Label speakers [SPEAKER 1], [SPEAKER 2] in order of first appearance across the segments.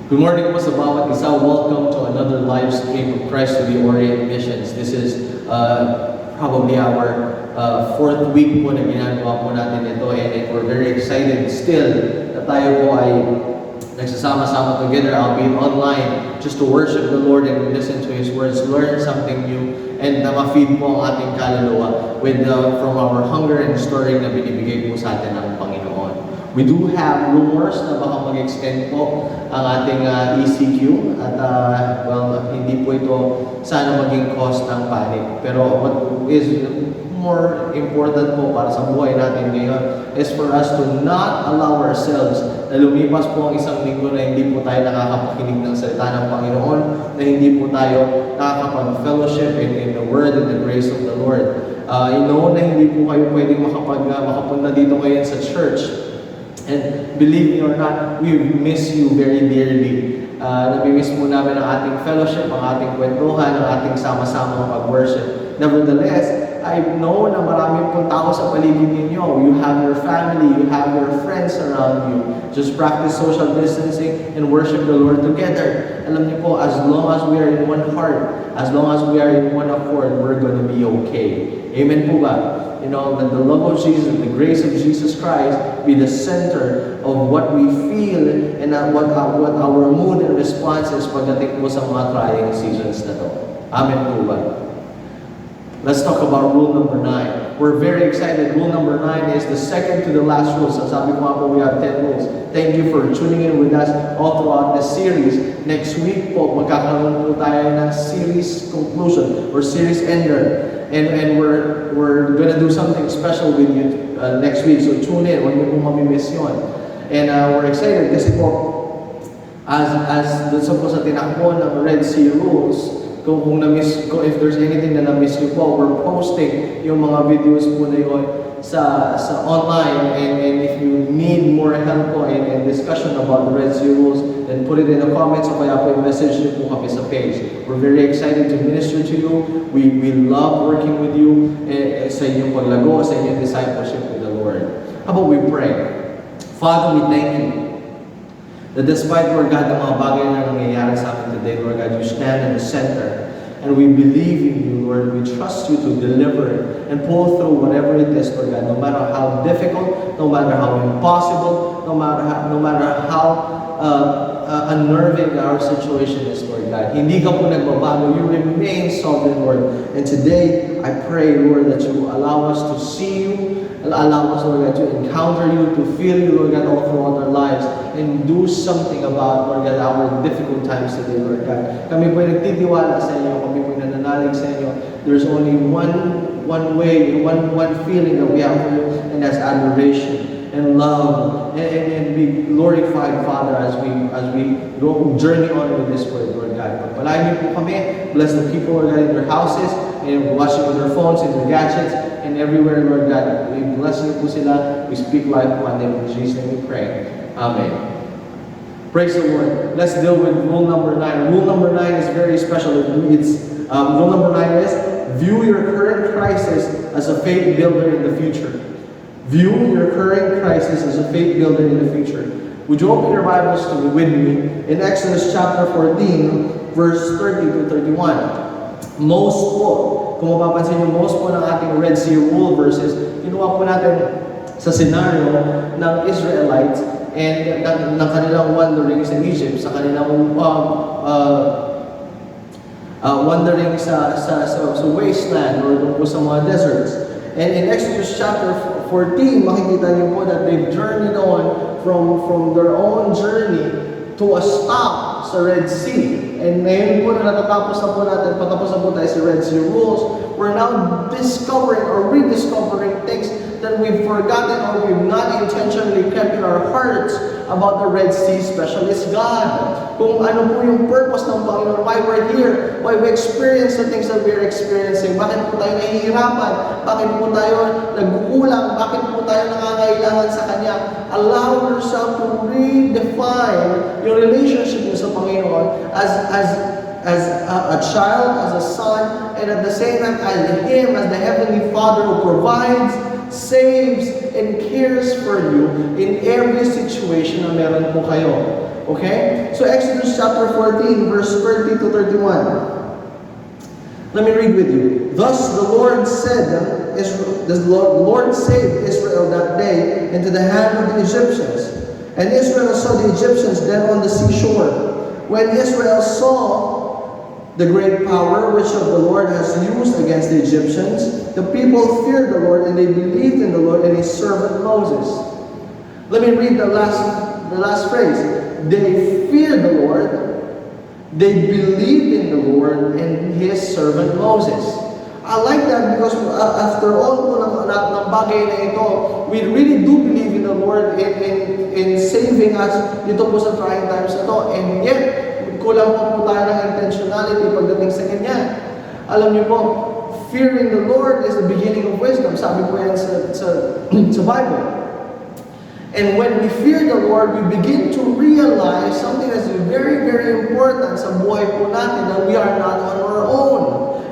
[SPEAKER 1] Good morning po sa bawat isa. Welcome to another live stream of Christ to the Orient Missions. This is probably our fourth week po na ginagawa po natin ito, and we're very excited still na tayo po ay nagsasama-sama together, albeit online, just to worship the Lord and listen to His words, learn something new, and ma-feed po ang ating kaluluwa with from our hunger and storing na binibigay po sa atin ng Panginoon. We do have rumors na baka mag-extend po ang ating ECQ at hindi po ito sana maging cause ng panic. Pero what is more important po para sa buhay natin ngayon is for us to not allow ourselves na lumipas po ang isang linggo na hindi po tayo nakakapakinig ng salita ng Panginoon, na hindi po tayo nakakapag-fellowship in the Word and the grace of the Lord. I know na hindi po kayo pwedeng makapunta dito ngayon sa church. And believe me or not, we miss you very dearly. Nami-miss po namin ang ating fellowship, ang ating kwentuhan, ang ating sama-sama pag-worship. Nevertheless, I know na marami pong tao sa paligid ninyo. You have your family, you have your friends around you. Just practice social distancing and worship the Lord together. Alam niyo po, as long as we are in one heart, as long as we are in one accord, we're gonna be okay. Amen po ba? You know, that the love of Jesus, the grace of Jesus Christ be the center of what we feel and what our mood and response is pagdating po sa mga trying seasons na to. Amen po ba? Let's talk about rule number 9. We're very excited. Rule number 9 is the second to the last rule. So sabi ko nga po, we have 10 rules. Thank you for tuning in with us all throughout this series. Next week po, magkakaroon po tayo ng series conclusion or series ender. And we're gonna do something special with you next week. So tune in, huwag niyo pong mamimiss yun. And we're excited kasi po, as dun sa po sa tinakbo ng Red Sea Rules, kung if there's anything na na-miss niyo po, we're posting yung mga videos po na yun sa online, and if you need more help po and discussion about the Red Sea Rules, then put it in the comments o kaya po i-message niyo po kami sa page. We're very excited to minister to you. We love working with you sa inyong paglago, sa inyong discipleship with the Lord. How about we pray? Father, we thank you that despite, Lord God, ng mga bagay na nangyayari sa amin today, Lord God, you stand in the center. And we believe in you, Lord. We trust you to deliver it and pull through whatever it is, Lord God. No matter how difficult, no matter how impossible, no matter how unnerving our situation is, Lord God. Hindi ka po nagbabago. You remain sovereign, Lord. And today, I pray, Lord, that you allow us to see you, allow us, Lord God, to encounter you, to feel you, Lord God, all throughout our lives, and do something about, Lord God, our difficult times today, Lord God. Kami po ay nagtitiwala sa inyo, kami po ay nananalig sa inyo. There's only one way, one feeling that we have for you, and that's adoration and love, and be glorified, Father, as we go journey on with this word, Lord God. Pagpalain niyo po kami, bless the people, Lord God, in their houses, and watching with their phones, and their gadgets, and everywhere, Lord God. We bless you po sila. We speak life upon them. In Jesus' name we pray. Amen. Praise the Lord. Let's deal with rule number 9. Rule number 9 is very special. Rule number 9 is view your current crisis as a faith builder in the future. View your current crisis as a faith builder in the future. Would you open your Bibles with me in Exodus chapter 14, verse 30 to 31. Most po, kung mapapansin nyo, most po ng ating Red Sea Rule verses, kinuha po natin sa scenario ng Israelites and ng kanilang wanderings in Egypt, sa kanilang wandering sa wasteland or po sa mga deserts. And in Exodus chapter 14, makikita niyo po that they've journeyed on from their own journey to a stop sa Red Sea. And ngayon po na patapos na po tayo sa Red Sea Rules, we're now discovering or rediscovering things that we've forgotten or we've not intentionally kept in our hearts about the Red Sea, especially God. Kung ano po yung purpose ng Panginoon, why we're here, why we experience the things that we're experiencing, bakit po tayo nahihirapan, bakit po tayo nagkukulang, bakit po tayo nangangailangan sa Kanya. Allow yourself to redefine your relationship sa Panginoon as a child, as a son, and at the same time as Him, as the Heavenly Father who provides, saves, and cares for you in every situation na meron po kayo.
[SPEAKER 2] Okay? So Exodus chapter 14, verse 30 to 31. Let me read with you. Thus the Lord saved Israel that day into the hand of the Egyptians. And Israel saw the Egyptians then on the seashore. When Israel saw the great power which of the Lord has used against the Egyptians, the people feared the Lord, and they believed in the Lord and his servant Moses. Let me read the last phrase. They feared the Lord, they believed in the Lord and his servant Moses. I like that because after all po ng bagay na ito, we really do believe in the Lord in saving us dito po sa trying times na to. And yet, kulang po tayo ng intentionality pagdating sa ganyan. Alam niyo po, fearing the Lord is the beginning of wisdom. Sabi po yan sa Bible. And when we fear the Lord, we begin to realize something that's very, very important sa buhay po natin, that we are not on our own.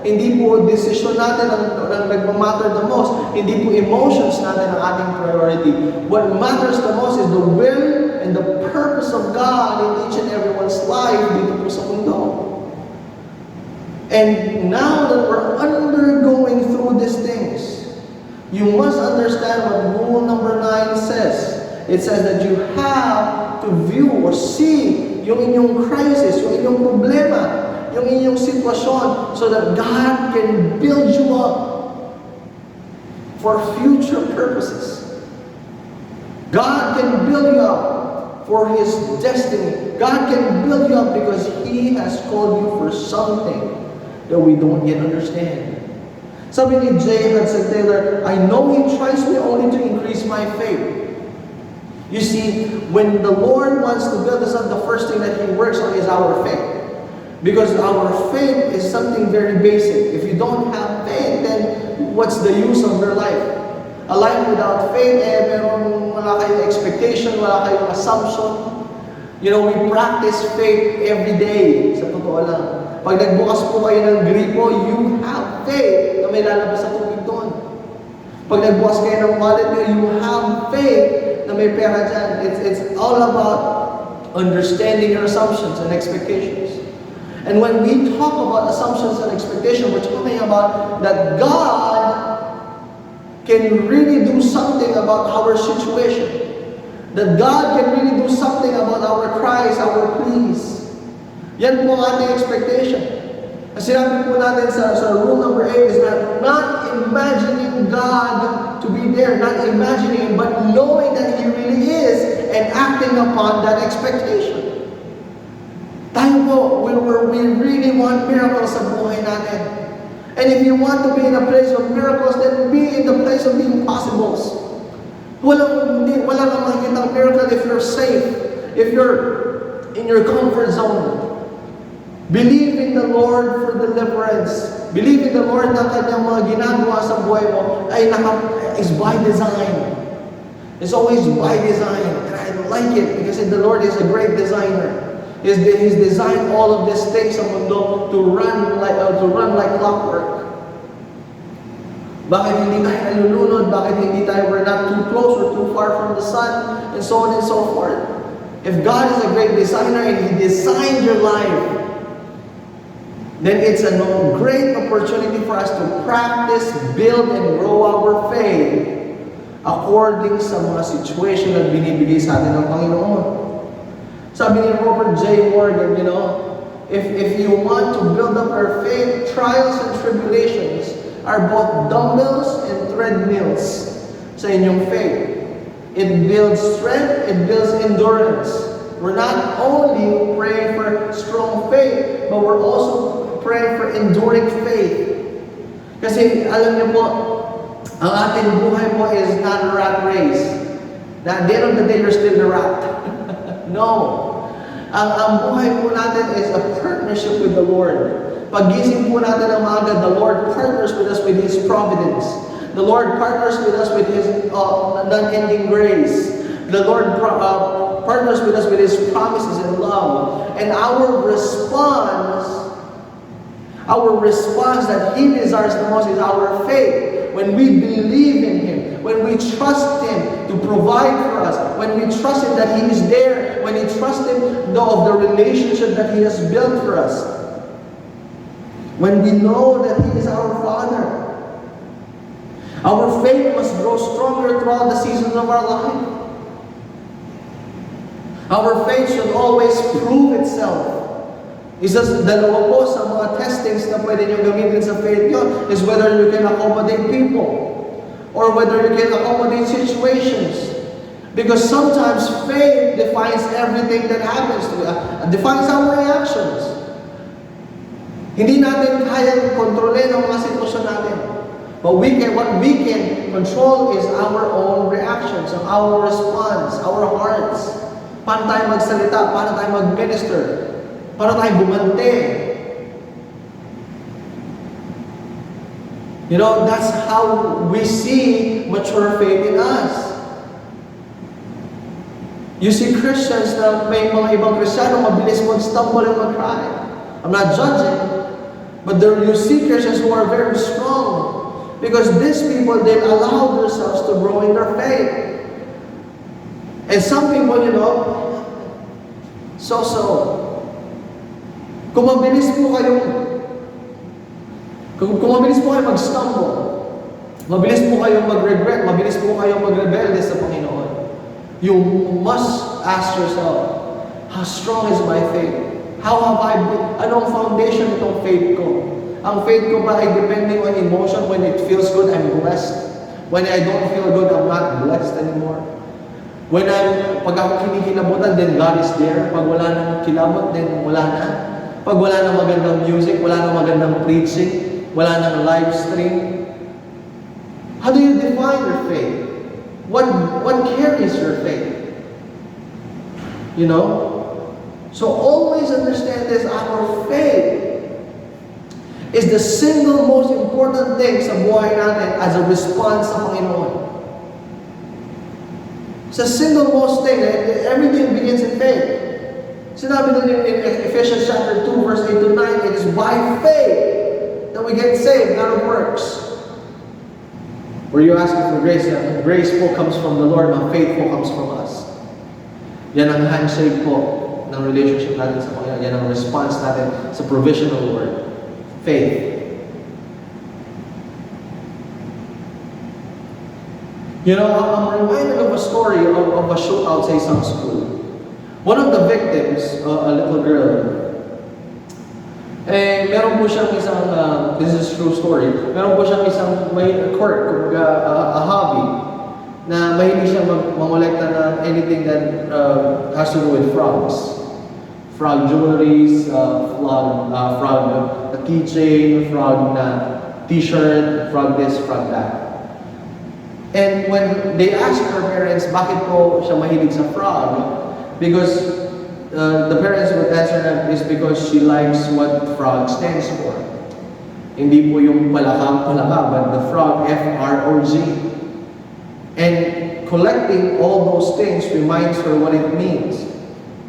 [SPEAKER 2] Hindi po decision natin ang nagmamatter the most. Hindi po emotions natin ang ating priority. What matters the most is the will and the purpose of God in each and everyone's life dito po sa mundo. And now that we're undergoing through these things, you must understand what rule number 9 says. It says that you have to view or see yung inyong crisis, yung inyong problema, yung inyong sitwasyon, so that God can build you up for future purposes. God can build you up for His destiny. God can build you up because He has called you for something that we don't yet understand. Sabi ni J. Hudson Taylor, I know He tries me only to increase my faith. You see, when the Lord wants to build us up, the first thing that He works on is our faith. Because our faith is something very basic. If you don't have faith, then what's the use of your life? A life without faith, wala kayong expectation, wala kayong assumption. You know, we practice faith every day. Sa totoo lang. Pag nagbukas po kayo ng gripo, you have faith na may lalabas sa tubig doon. Pag nagbukas kayo ng wallet nyo, you have faith na may pera dyan. It's all about understanding your assumptions and expectations. And when we talk about assumptions and expectations, we're talking about that God can really do something about our situation. That God can really do something about our cries, our pleas. Yan po ang ating expectation. Ang sinabi po natin sa rule number 8 is that not imagining God to be there, not imagining Him, but knowing that He really is and acting upon that expectation. Tayo po, we really want miracles sa buhay natin. And if you want to be in a place of miracles, then be in the place of the impossibles. Walang kang makikitang miracle if you're safe, if you're in your comfort zone. Believe in the Lord for deliverance. Believe in the Lord na kanyang mga ginagawa sa buhay mo is by design. It's always by design. And I like it because the Lord is a great designer. He's designed all of these things sa mundo to run like clockwork. Bakit hindi tayo nalulunod? Bakit hindi tayo, we're not too close or too far from the sun? And so on and so forth. If God is a great designer and He designed your life, then it's a great opportunity for us to practice, build, and grow our faith according sa mga situation na binibigay sa atin ng Panginoon. Sabi ni Robert J. Morgan, you know, if you want to build up your faith, trials and tribulations are both dumbbells and treadmills sa inyong faith. It builds strength, it builds endurance. We're not only praying for strong faith, but we're also praying for enduring faith. Kasi alam niyo po, ang ating buhay mo is not a rat race. At the end of the day, you're still the rat. No. Ang buhay po natin is a partnership with the Lord. Pagising po natin ng maaga, the Lord partners with us with His providence. The Lord partners with us with His non-ending grace. The Lord partners with us with His promises and love. And our response that He desires the most is our faith. When we believe in Him, when we trust Him to provide for us, when we trust Him that He is there, when we trust Him of the relationship that He has built for us. When we know that He is our Father. Our faith must grow stronger throughout the seasons of our life. Our faith should always prove itself. Isa sa dalawa po sa mga testings na pwede nyo gamitin sa faith nyo is whether you can accommodate people or whether you can accommodate situations. Because sometimes faith defines everything that happens to us, defines our reactions. Hindi natin kayang kontrolin ang mga sitwasyon natin. But what we can control is our own reactions, our response, our hearts. Paano tayo magsalita? Paano tayo mag-minister? Paano tayo bumante? You know, that's how we see mature faith in us. You see Christians na may mga ibang Kristiyano mabilis mag-stumble and mag-cry. I'm not judging, but you see Christians who are very strong because these people, they allow themselves to grow in their faith. And some people, you know, so. Kung mabilis po kayo mag-stumble, mabilis po kayo mag-regret, mabilis po kayo mag-rebelde sa Panginoon, you must ask yourself, how strong is my faith? How have I been? Anong foundation itong faith ko? Ang faith ko ba ay depending on emotion? When it feels good, I'm blessed. When I don't feel good, I'm not blessed anymore. Pag ako kinikilabutan, then God is there. Pag wala nang kilabot, then wala na. Pag wala nang magandang music, wala nang magandang preaching, wala nang live stream. How do you define your faith? What carries your faith? You know? So always understand this, our faith is the single most important thing sa buhay natin as a response sa Panginoon. It's the single most thing. Everything begins in faith. Sinabi doon in Ephesians chapter 2, verse 8 to 9, it is by faith that we get saved, not of works. Were you asking for grace? Grace po comes from the Lord, and faith po comes from us. Yan ang handshake po ng relationship natin sa Panginoon. Yan ang response natin sa provision of the Lord. Faith. You know, I'm reminded of a story of a shootout sa isang school. One of the victims, a little girl, meron po siyang isang, this is true story, meron po siyang isang quirk, a hobby, na mahilig siya mangolekta ng anything that has to do with frogs. Frog jewelries, frog keychain, frog na t-shirt, frog this, frog that. And when they asked her parents, bakit po siya mahilig sa frog? Because the parents would answer that is because she likes what frog stands for. Hindi po yung palaka, but the frog, F-R-O-G. And collecting all those things reminds her what it means.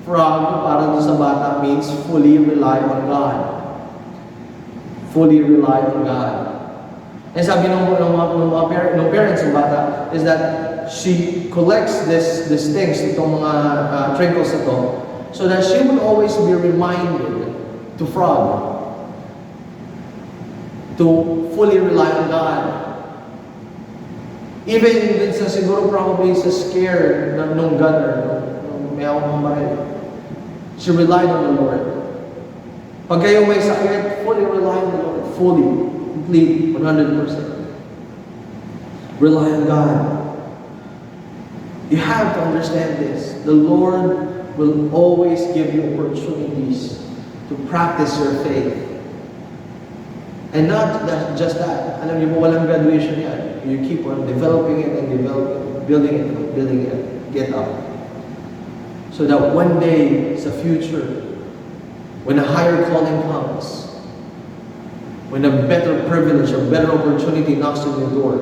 [SPEAKER 2] Frog, para doon sa bata, means fully rely on God. Fully rely on God. And sabi ng parents ng bata is that she collects these things, itong mga trinkles na to, so that she would always be reminded to frog, to fully rely on God. Even sa siguro probably sa scare nung gunner, nung may awang baril, she relied on the Lord. Pag kayo may sakit, fully rely on the Lord. Fully, complete, 100%. Rely on God. You have to understand this. The Lord will always give you opportunities to practice your faith. And not just that. Alam niyo po, walang graduation yan. You keep on developing it and building it, get up. So that one day, sa future, when a higher calling comes, when a better privilege or better opportunity knocks on your door,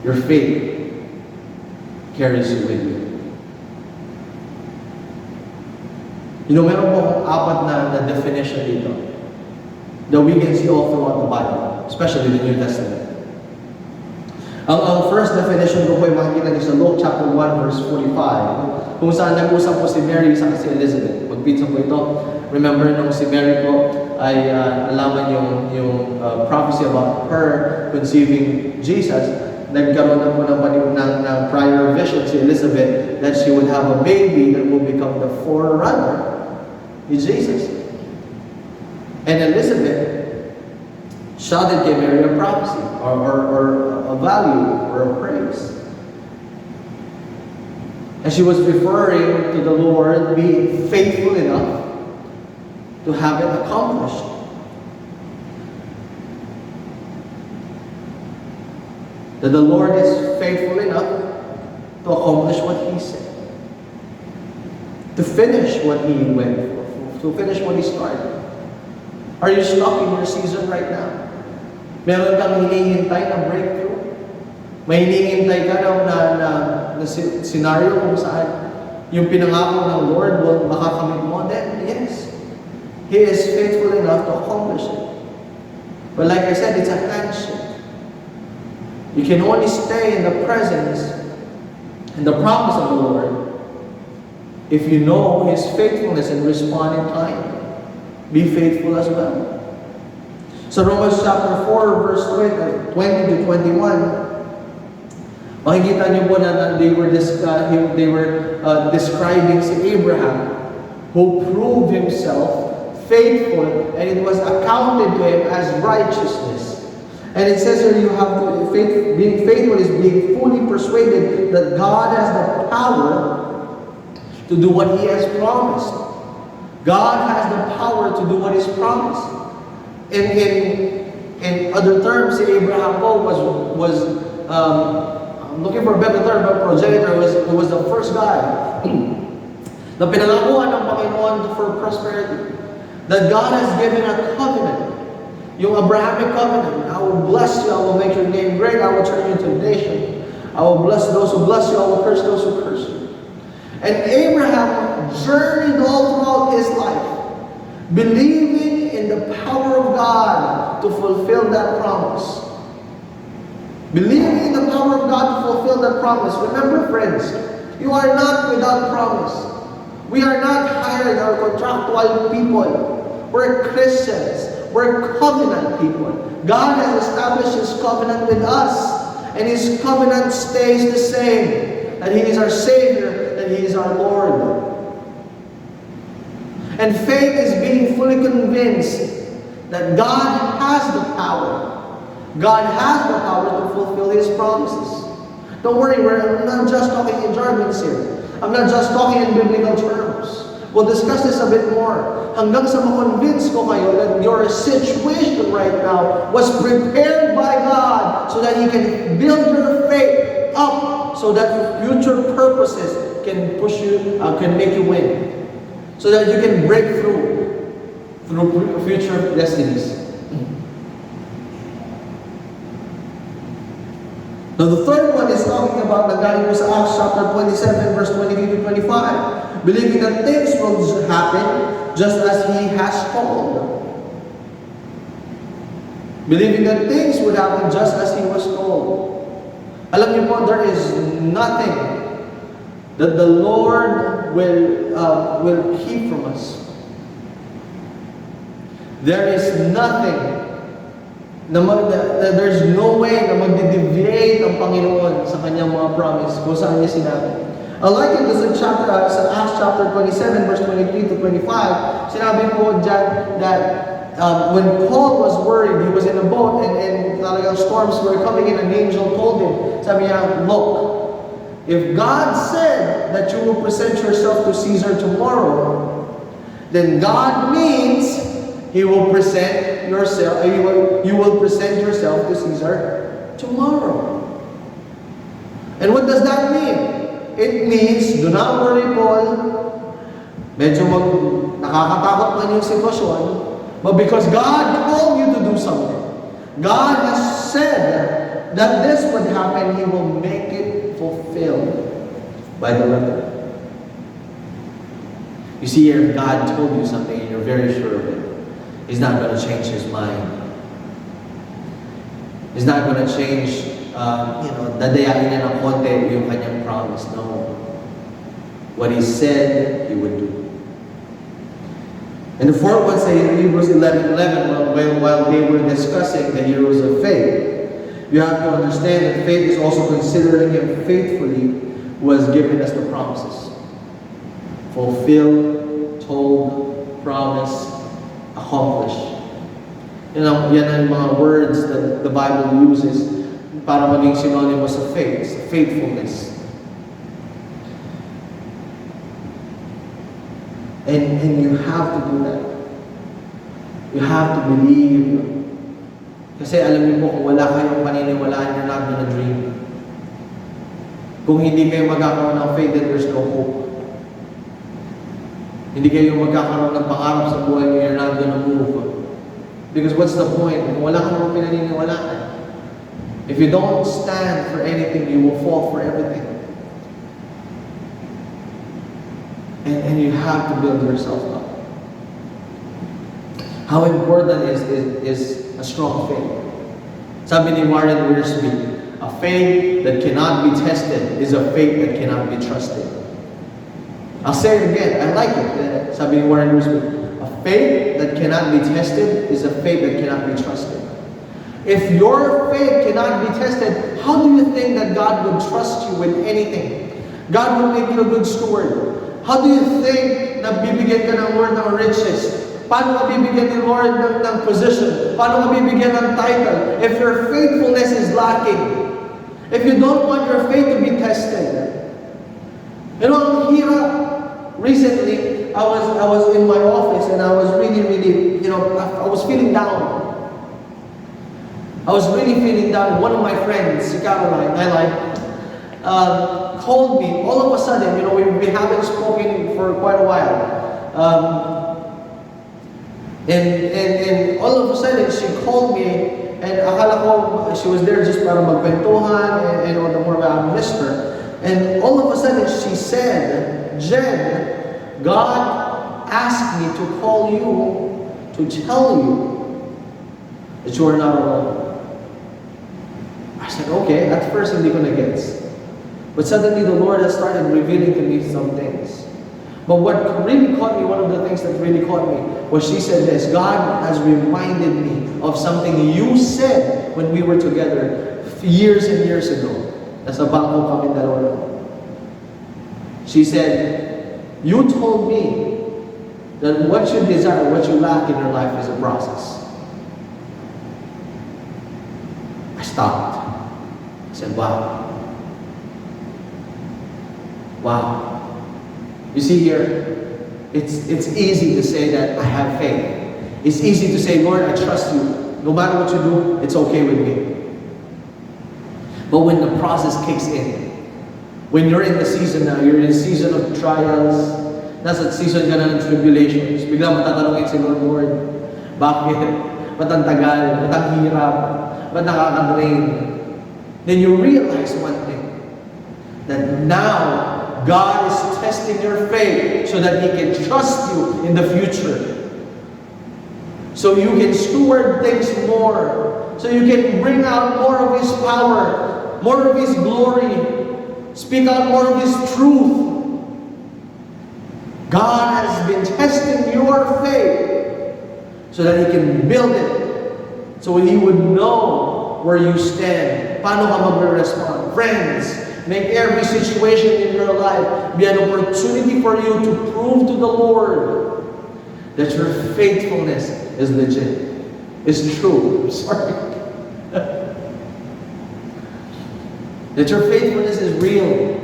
[SPEAKER 2] your faith carries you with you. You know, meron po akong apat na definition dito that we can see all throughout the Bible, especially the New Testament. Ang first definition definition ko po yung makikita niyo sa Luke chapter 1 verse 45. Kung saan nag-usap po si Mary sa si Elizabeth. Magpinsa po ito. Remember nung si Mary po ay nalaman yung prophecy about her conceiving Jesus, nagkaroon na po ng prior vision si Elizabeth that she would have a baby that will become the forerunner ni Jesus. And Elizabeth shouted kay Mary a prophecy or a value or a praise. And she was referring to the Lord being faithful enough to have it accomplished. That the Lord is faithful enough to accomplish what He said. To finish what He went for. To finish what He started. Are you stuck in your season right now? Meron kang hinihintay na breakthrough? May hinihintay ka na scenario kung saan yung pinangako ng Lord will makakamit mo? Then, yes. He is faithful enough to accomplish it. But like I said, it's a handshake. You can only stay in the presence and the promise of the Lord if you know His faithfulness and respond in time. Be faithful as well. So Romans chapter 4 verse 20 to 21, makikita niyo po na they were describing si Abraham who proved himself faithful and it was accounted to him as righteousness. And it says here you have to, being faithful is being fully persuaded that God has the power to do what He has promised. God has the power to do what He's promised. In other terms, si Abraham po was I'm looking for a better term, but progenitor was the first guy na pinangakuan ng Panginoon for prosperity. That God has given a covenant, yung Abrahamic covenant. I will bless you, I will make your name great, I will turn you into a nation. I will bless those who bless you, I will curse those who curse you. And Abraham journeyed all throughout his life, believing in the power of God to fulfill that promise. Believing in the power of God to fulfill that promise. Remember, friends, you are not without promise. We are not hired or contractual people. We're Christians. We're covenant people. God has established His covenant with us. And His covenant stays the same. That He is our Savior, that He is our Lord. And faith is being fully convinced that God has the power. God has the power to fulfill His promises. Don't worry, I'm not just talking in jargons here. I'm not just talking in biblical terms. We'll discuss this a bit more. Hanggang sa ma-convince ko kayo that your situation right now was prepared by God so that He can build your faith up so that future purposes can push you, can make you win. So that you can break through future destinies. Now the third one is talking about the guy who was Acts chapter 27 verse 23 to 25. Believing that things will happen just as He has told. Believing that things would happen just as He was told. Alam niyo po, there is nothing that the Lord will keep from us. There is nothing there's no way na magde-deviate ang Panginoon sa Kanyang mga promise kung saan niya sinabi. I like it sa Acts chapter 27 verse 23 to 25. Sinabi po dyan that when Paul was worried, he was in a boat and talagang storms were coming in, an angel told him, sabi niya, look, if God said that you will present yourself to Caesar tomorrow, then God means He will present yourself. You will present yourself to Caesar tomorrow. And what does that mean? It means, do not worry, Paul. Medyo nakakatakot man yung sitwasyon, but because God told you to do something, God has said that this would happen, He will make it fulfilled by the letter. You see, if God told you something and you're very sure of it, He's not going to change His mind. He's not going to change
[SPEAKER 1] dadayain niya ng konti yung kanyang promise. No. What He said, He would do. And the fourth one says in Hebrews 11:11, while they were discussing the heroes of faith, you have to understand that faith is also considering Him faithfully who has given us the promises. Fulfill, told, promise, accomplish. Yan ang mga words that the Bible uses para maging synonymous sa faith, sa faithfulness. And you have to do that. You have to believe. Kasi alam niyo po, kung wala kayong paniniwalaan, you're not gonna dream. Kung hindi kayo magkakaroon ng faith, then there's no hope. Hindi kayo magkakaroon ng pangarap sa buhay mo, you're not gonna move. Because what's the point? Kung wala kang pinaniniwalaan, if you don't stand for anything, you will fall for everything. And you have to build yourself up. How important is a strong faith? Sabi ni Warren Wiersbe, a faith that cannot be tested is a faith that cannot be trusted. I'll say it again. I like it. Sabi ni Warren Wiersbe, a faith that cannot be tested is a faith that cannot be trusted. If your faith cannot be tested, how do you think that God would trust you with anything? God will make you a good steward. How do you think na bibigyan ka ng Lord ng riches? Paano ka bibigyan ni Lord ng position? Paano ka bibigyan ng title? If your faithfulness is lacking, if you don't want your faith to be tested. You know, ang hirap. Recently, I was in my office and I was really, I was feeling down. I was really feeling down. One of my friends, si Caroline, called me all of a sudden. We haven't spoken for quite a while. And all of a sudden, she called me and akala ko she was there just para magkwentuhan and the more I missed her. And all of a sudden, she said, Jen, God asked me to call you to tell you that you are not alone. I said, okay. At first, hindi ko na-gets. But suddenly, the Lord has started revealing to me some things. But what really caught me, one of the things that really caught me, was she said this, God has reminded me of something you said when we were together years and years ago. Nasa bangko kami dalawa. She said, you told me that what you desire, what you lack in your life is a process. I stopped. I said, wow. Wow. You see here, it's easy to say that I have faith. It's easy to say, Lord, I trust you. No matter what you do, it's okay with me. But when the process kicks in, when you're in the season now, you're in a season of trials, nasa season ka na ng tribulations, bigla matatanungin si Lord, bakit? Ba't ang tagal? Ba't ang hirap? Ba't nakaka-drain? Then you realize one thing, that now, God is testing your faith so that He can trust you in the future. So you can steward things more. So you can bring out more of His power, more of His glory, speak out more of His truth. God has been testing your faith so that He can build it. So He would know where you stand. Paano ka mag-respond? Friends, make every situation in your life be an opportunity for you to prove to the Lord that your faithfulness is legit, is true. Sorry. That your faithfulness is real.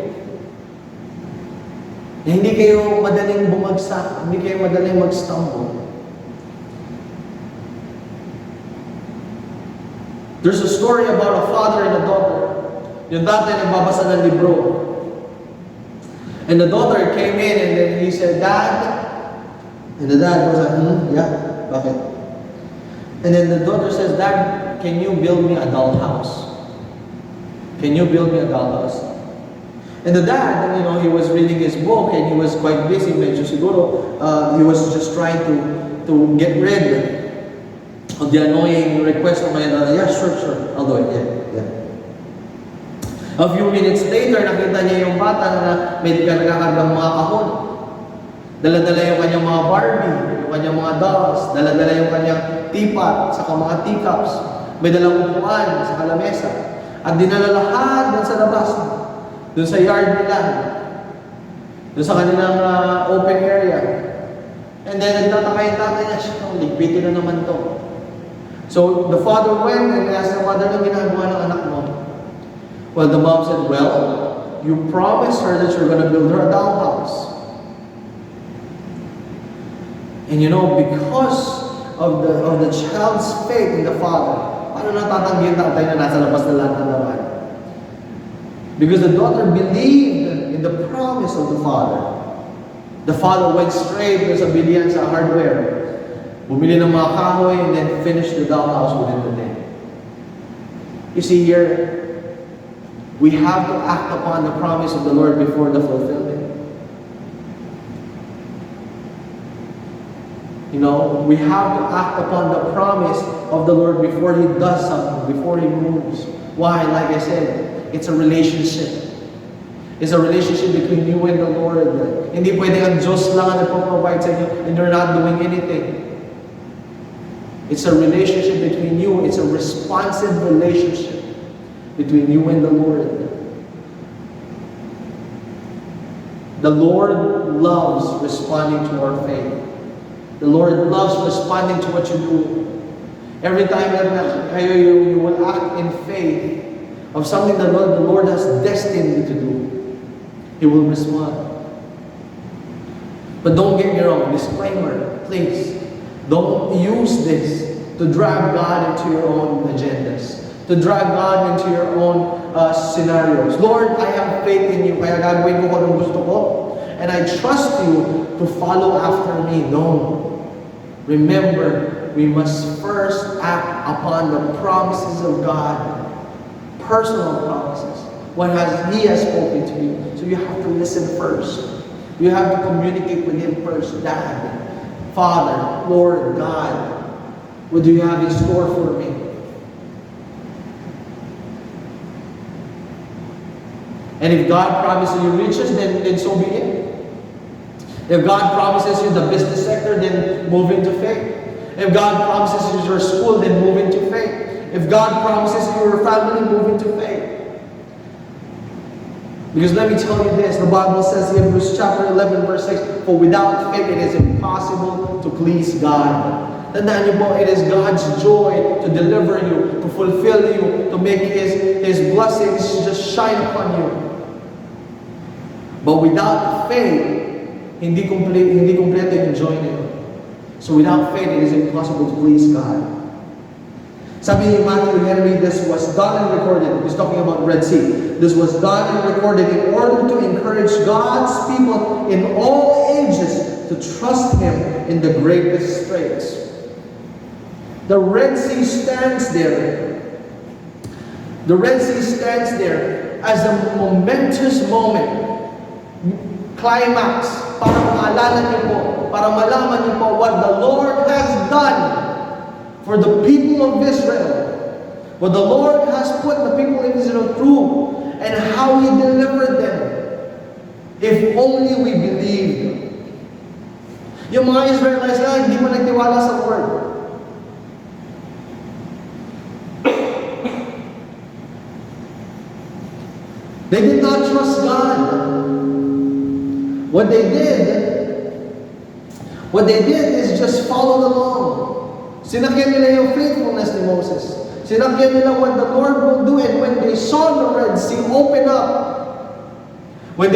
[SPEAKER 1] Na hindi kayo madaling bumagsak, hindi kayo madaling mag-stumble. There's a story about a father and a daughter. Yung tatay nagbabasa ng libro. And the daughter came in and then he said, Dad. And the dad was like, yeah, bakit? And then the daughter says, Dad, can you build me a dollhouse? Can you build me a dollhouse? And the dad, he was reading his book and he was quite busy. Medyo siguro, he was just trying to get rid of the annoying request of my daughter. Yeah, sure, I'll do it. Yeah. A few minutes later, nakita niya yung bata na may nagkakargang mga kahon. Dala-dala yung kanyang mga Barbie, yung kanyang mga dolls, dala-dala yung kanyang teapot, saka mga teacups. May dalang upuan sa kalamesa. At dinala lahat dun sa labas, dun sa yard nila, dun sa kanilang open area. And then nagtataka yung tatay niya, ligpitin na naman to. So the father went and asked the mother, anong ginagawa ng anak mo? Well, the mom said, well, you promised her that you're going to build her a dollhouse. And you know, because of the child's faith in the father, paano natatanggi yung tatay na nasa labas na lahat ng laman? Because the daughter believed in the promise of the father. The father went straight sa bilihan sa hardware, bumili ng mga kahoy, and then finished the dollhouse within the day. You see here, we have to act upon the promise of the Lord before the fulfillment. You know, we have to act upon the promise of the Lord before He does something, before He moves. Why? Like I said, it's a relationship. It's a relationship between you and the Lord. Hindi pwede ang Diyos lang ang nagpo-provide sa inyo and you're not doing anything. It's a relationship between you. It's a responsive relationship between you and the Lord. The Lord loves responding to our faith. The Lord loves responding to what you do. Every time that you will act in faith of something that the Lord has destined you to do, He will respond. But don't get me wrong, disclaimer, please. Don't use this to drag God into your own agendas, to drag God into your own scenarios. Lord, I have faith in you, kaya gagawin ko kung anong gusto ko, and I trust you to follow after me. No. Remember, we must first act upon the promises of God, personal promises. What He has spoken to you. So you have to listen first. You have to communicate with Him first. Dad, Father, Lord, God, what do you have in store for me? And if God promises you riches, then so be it. If God promises you the business sector, then move into faith. If God promises you your school, then move into faith. If God promises you your family, move into faith. Because let me tell you this, the Bible says in Hebrews chapter 11 verse 6, for without faith it is impossible to please God. Tandaan niyo po, it is God's joy to deliver you, to fulfill you, to make His blessings just shine upon you. But without faith, hindi kompleto yung joy na yun. So without faith, it is impossible to please God. Sabi ni Matthew Henry, this was done and recorded. He's talking about Red Sea. This was done and recorded in order to encourage God's people in all ages to trust Him in the greatest straits. The Red Sea stands there. The Red Sea stands there as a momentous moment. Climax, para maalala niyo po, para malaman niyo po what the Lord has done for the people of Israel. What the Lord has put the people of Israel through and how He delivered them. If only we believed. Yung mga Israelites na hindi pa nagtiwala sa Word. They did not trust God. What they did is just follow along. Sinakyan nila yung faithfulness ni Moses. Sinakyan nila what the Lord will do, and when they saw the Red Sea open up, and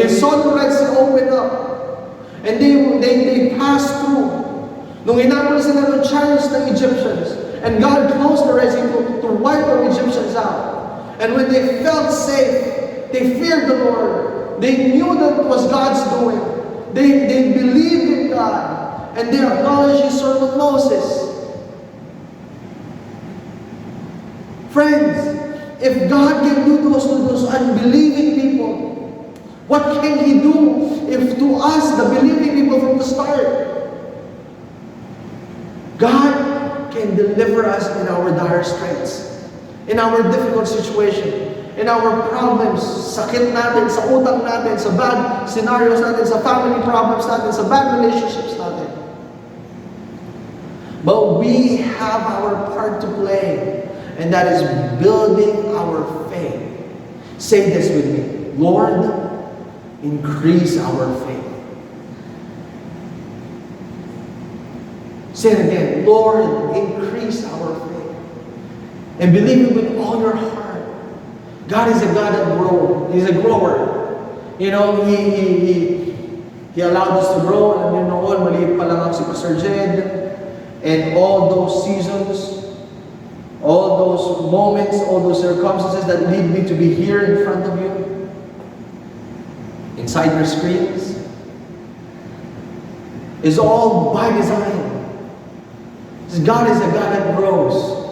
[SPEAKER 1] they passed through, nung hinabol sila ng chariots ng Egyptians, and God closed the Red Sea to wipe the Egyptians out. And when they felt safe, they feared the Lord. They knew that it was God's doing. They believed in God. And they acknowledged His servant Moses. Friends, if God can do those to those unbelieving people, what can He do if to us, the believing people from the start? God can deliver us in our dire straits, in our difficult situation.
[SPEAKER 2] in our problems, sakit natin, sa utang natin, sa bad scenarios natin, sa family problems natin, sa bad relationships natin. But we have our part to play, and that is building our faith. Say this with me. Lord, increase our faith. Say it again. Lord, increase our faith. And believe it with all your heart. God is a God that grows. He's a grower. You know, He allowed us to grow. Alam niyo noon, maliit pa lang si Pastor Jed. And all those seasons, all those moments, all those circumstances that lead me to be here in front of you, inside your screens, is all by design. God is a God that grows.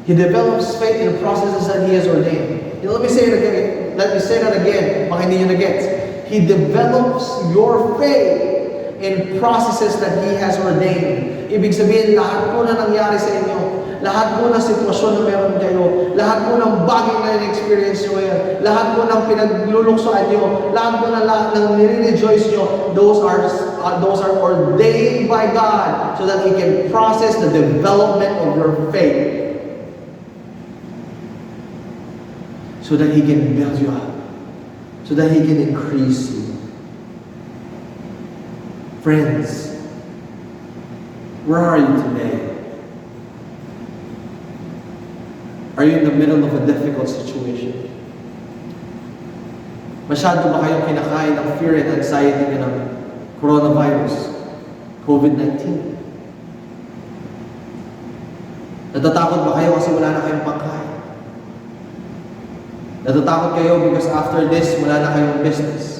[SPEAKER 2] He develops faith in the processes that He has ordained. Let me say it again. Let me say that again. Baka hindi nyo na-gets. He develops your faith in processes that He has ordained. Ibig sabihin, lahat po na nangyari sa inyo, lahat po ng sitwasyon na meron kayo, lahat po ng bagay na in-experience nyo ngayon, lahat po ng pinagluluksoan nyo, lahat po ng nire-rejoice nyo, those are ordained by God so that He can process the development of your faith. So that He can build you up. So that He can increase you. Friends, where are you today? Are you in the middle of a difficult situation? Masyado ba kayong kinakain ng fear and anxiety ng coronavirus, COVID-19? Natatakot ba kayo kasi wala na kayong pangkain? Natatakot kayo because after this, wala na kayong business?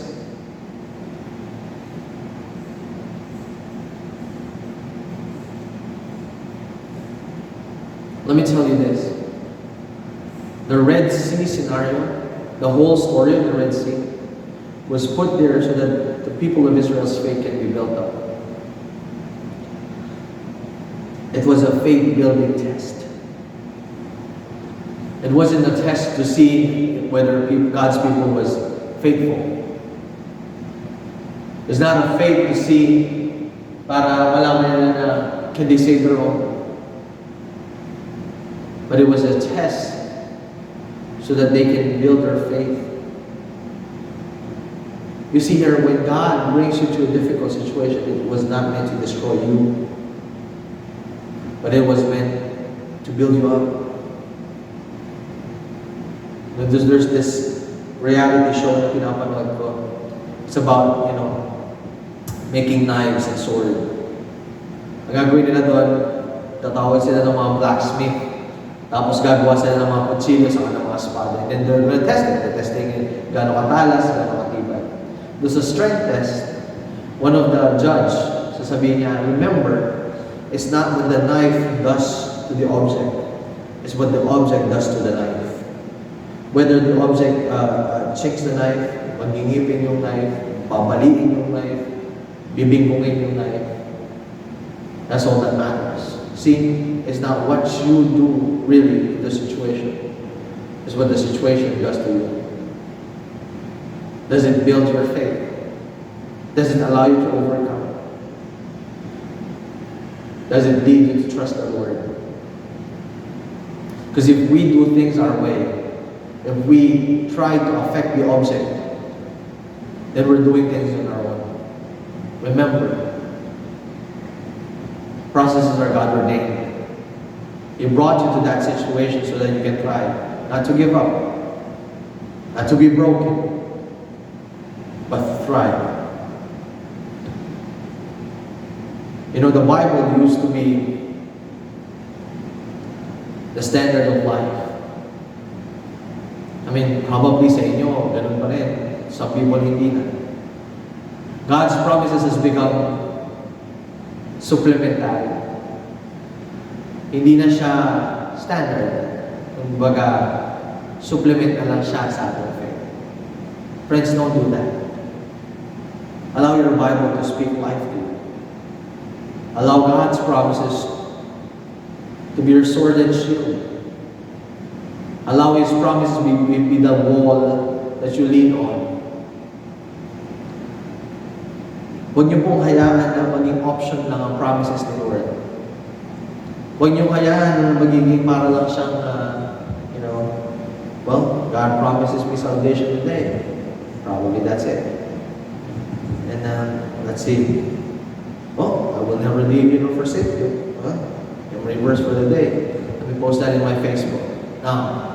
[SPEAKER 2] Let me tell you this. The Red Sea scenario, the whole story of the Red Sea, was put there so that the people of Israel's faith can be built up. It was a faith-building test. It wasn't a test to see whether God's people was faithful. It's not a faith to see para malaman nila na can they save their own. But it was a test so that they can build their faith. You see here, when God brings you to a difficult situation, it was not meant to destroy you, but it was meant to build you up. There's this reality show na pinapanood ko. It's about, making knives and sword. Ang gagawin nila doon, tatawag sila ng mga blacksmith. Tapos gagawa sila ng mga kutsilyo sa ng mga espada. And then they're going to test it. They're testing it. Gano'ng katalas, gano'ng katibay. Doon sa strength test, one of the judge, sasabihin niya, remember, it's not what the knife does to the object. It's what the object does to the knife. Whether the object checks the knife, magingipin yung knife, babaliin yung knife, bibingkungin yung knife. That's all that matters. See, it's not what you do really in the situation. It's what the situation does to you. Does it build your faith? Does it allow you to overcome? Does it lead you to trust the Lord? Because if we do things our way, if we try to affect the object, then we're doing things on our own. Remember, processes are God ordained. He brought you to that situation so that you can try not to give up, not to be broken, but to thrive. The Bible used to be the standard of life. I mean, probably sa inyo, ganun pa rin. Some people hindi na. God's promises has become supplementary. Hindi na siya standard. Kumbaga, supplement na lang siya sa ating faith. Friends, don't do that. Allow your Bible to speak life to you. Allow God's promises to be your sword and shield.
[SPEAKER 1] Allow His promises be the wall that you lean on. Huwag niyo pong hayaan na maging option lang ang promises ni Lord. Huwag niyo hayaan na magiging para lang siyang, well, God promises me salvation today. Probably that's it. And let's see. Well, I will never leave you nor forsake you. Memory verse for the day. Let me post that in my Facebook. Now,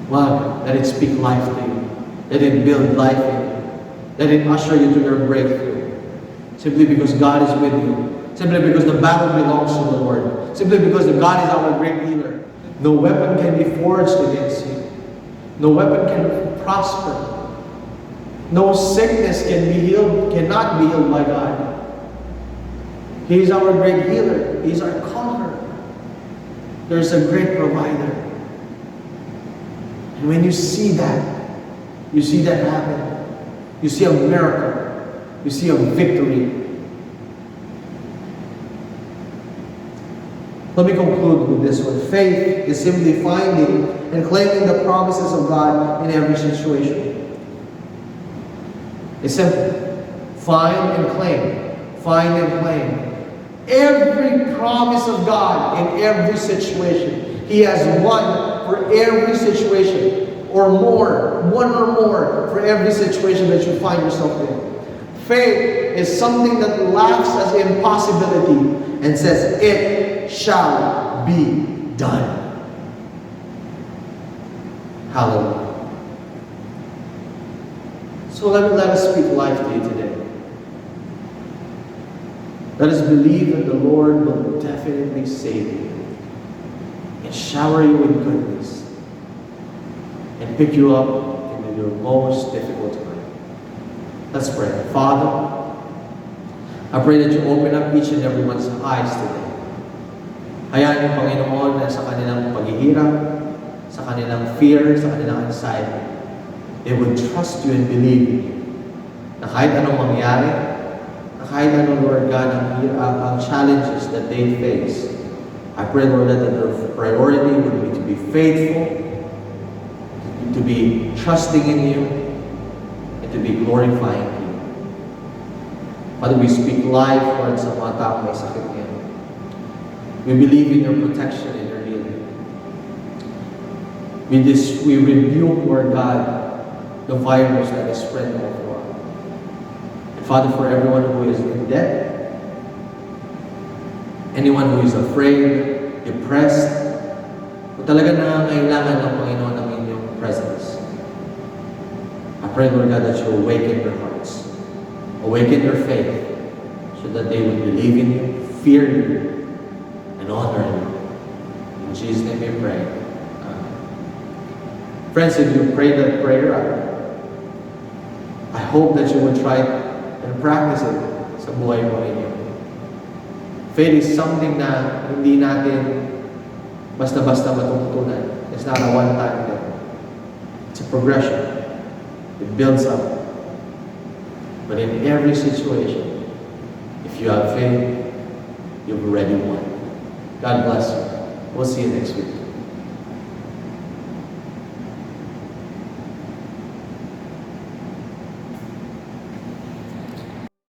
[SPEAKER 1] wow, let it speak life to you. Let it build life in you. Let it usher you to your breakthrough. Simply because God is with you. Simply because the battle belongs to the Lord. Simply because God is our great healer. No weapon can be forged against you. No weapon can prosper. No sickness can be healed, cannot be healed by God. He is our great healer. He is our conqueror. There is a great provider. And when you see that happen. You see a miracle. You see a victory. Let me conclude with this one. Faith is simply finding and claiming the promises of God in every situation. It's simple. Find and claim. Find and claim. Every promise of God in every situation. He has one for every situation. Or more. One or more for every situation that you find yourself in. Faith is something that laughs at impossibility and says, it shall be done. Hallelujah. So let us speak life to you today. Let us believe that the Lord will definitely save you and shower you with goodness and pick you up in your most difficult time. Let's pray. Father, I pray that you open up each and everyone's eyes today. Hayaan yung Panginoon na sa kanilang paghihirap, sa kanilang fear, sa kanilang anxiety, they would trust you and believe in you. Na kahit anong mangyari, na kahit anong, Lord God, ang challenges that they face, I pray, Lord, that their priority would be to be faithful, to be trusting in you, and to be glorifying you. Father, we speak life, Lord, sa mga taong may sakit ngayon. We believe in your protection and your healing. We rebuke, Lord God, the virus that is spreading all around. And Father, for everyone who is in debt, anyone who is afraid, depressed, kung talaga nangangailangan ng Panginoon ng inyong presence, I pray, Lord God, that you awaken their hearts, awaken their faith, so that they would believe in you, fear you, and honor you. In Jesus' name we pray. Friends, if you pray that prayer, I hope that you will try and practice it sa buhay mo ninyo. Faith is something na hindi natin basta-basta matututunan. It's not a one-time thing. It's a progression. It builds up. But in every situation, if you have faith, you've already won. God bless you. We'll see you next week.